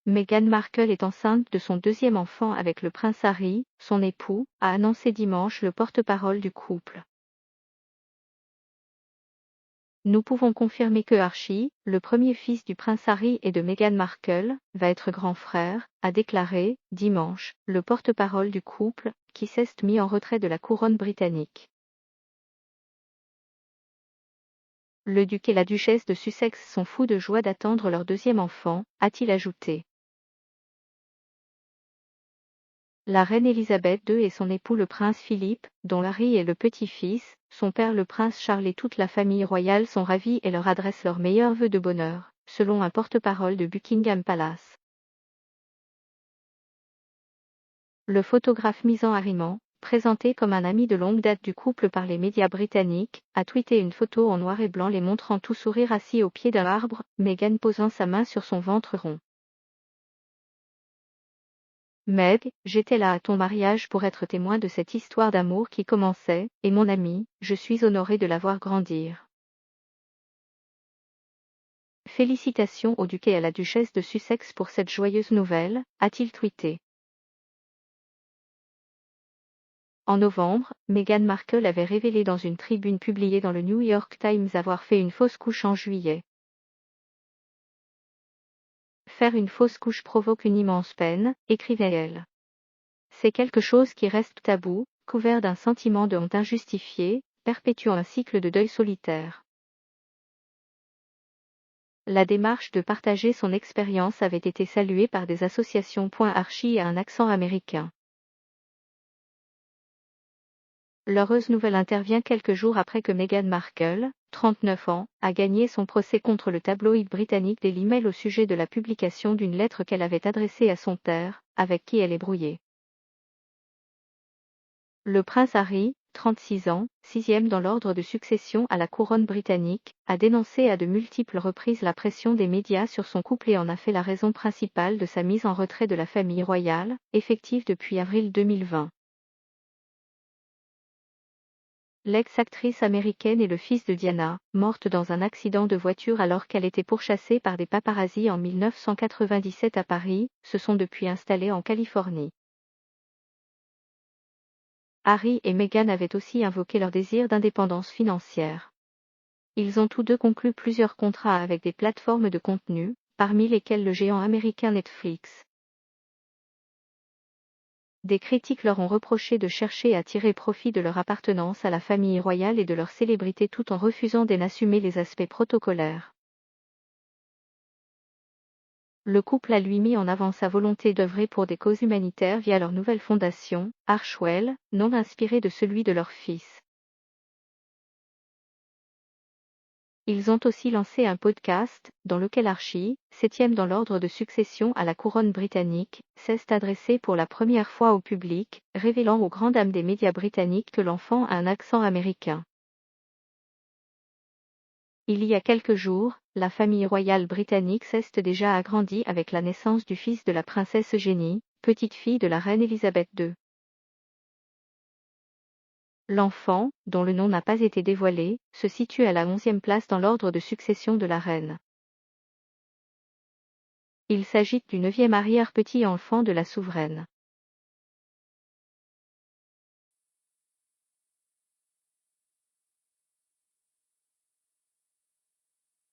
Meghan Markle est enceinte de son deuxième enfant avec le prince Harry, son époux, a annoncé dimanche le porte-parole du couple. Nous pouvons confirmer que Archie, le premier fils du prince Harry et de Meghan Markle, va être grand frère, a déclaré, dimanche, le porte-parole du couple, qui s'est mis en retrait de la couronne britannique. Le duc et la duchesse de Sussex sont fous de joie d'attendre leur deuxième enfant, a-t-il ajouté. La reine Elisabeth II et son époux le prince Philippe, dont Harry est le petit-fils, son père le prince Charles et toute la famille royale sont ravis et leur adressent leurs meilleurs vœux de bonheur, selon un porte-parole de Buckingham Palace. Le photographe Misan Harriman, présenté comme un ami de longue date du couple par les médias britanniques, a tweeté une photo en noir et blanc les montrant tout sourire assis au pied d'un arbre, Meghan posant sa main sur son ventre rond. Meg, j'étais là à ton mariage pour être témoin de cette histoire d'amour qui commençait, et mon ami, je suis honorée de la voir grandir. Félicitations au duc et à la duchesse de Sussex pour cette joyeuse nouvelle, a-t-il tweeté. En novembre, Meghan Markle avait révélé dans une tribune publiée dans le New York Times avoir fait une fausse couche en juillet. Faire une fausse couche provoque une immense peine, écrivait-elle. C'est quelque chose qui reste tabou, couvert d'un sentiment de honte injustifié, perpétuant un cycle de deuil solitaire. La démarche de partager son expérience avait été saluée par des associations. Archie a un accent américain. L'heureuse nouvelle intervient quelques jours après que Meghan Markle, 39 ans, a gagné son procès contre le tabloïd britannique Daily Mail au sujet de la publication d'une lettre qu'elle avait adressée à son père, avec qui elle est brouillée. Le prince Harry, 36 ans, sixième dans l'ordre de succession à la couronne britannique, a dénoncé à de multiples reprises la pression des médias sur son couple et en a fait la raison principale de sa mise en retrait de la famille royale, effective depuis avril 2020. L'ex-actrice américaine est le fils de Diana, morte dans un accident de voiture alors qu'elle était pourchassée par des paparazzis en 1997 à Paris, se sont depuis installés en Californie. Harry et Meghan avaient aussi invoqué leur désir d'indépendance financière. Ils ont tous deux conclu plusieurs contrats avec des plateformes de contenu, parmi lesquelles le géant américain Netflix. Des critiques leur ont reproché de chercher à tirer profit de leur appartenance à la famille royale et de leur célébrité tout en refusant d'assumer les aspects protocolaires. Le couple a lui mis en avant sa volonté d'œuvrer pour des causes humanitaires via leur nouvelle fondation, Archewell, nom inspiré de celui de leur fils. Ils ont aussi lancé un podcast, dans lequel Archie, septième dans l'ordre de succession à la couronne britannique, s'est adressé pour la première fois au public, révélant aux grandes dames des médias britanniques que l'enfant a un accent américain. Il y a quelques jours, la famille royale britannique s'est déjà agrandie avec la naissance du fils de la princesse Eugénie, petite-fille de la reine Elisabeth II. L'enfant, dont le nom n'a pas été dévoilé, se situe à la 11e place dans l'ordre de succession de la reine. Il s'agit du 9e arrière-petit-enfant de la souveraine.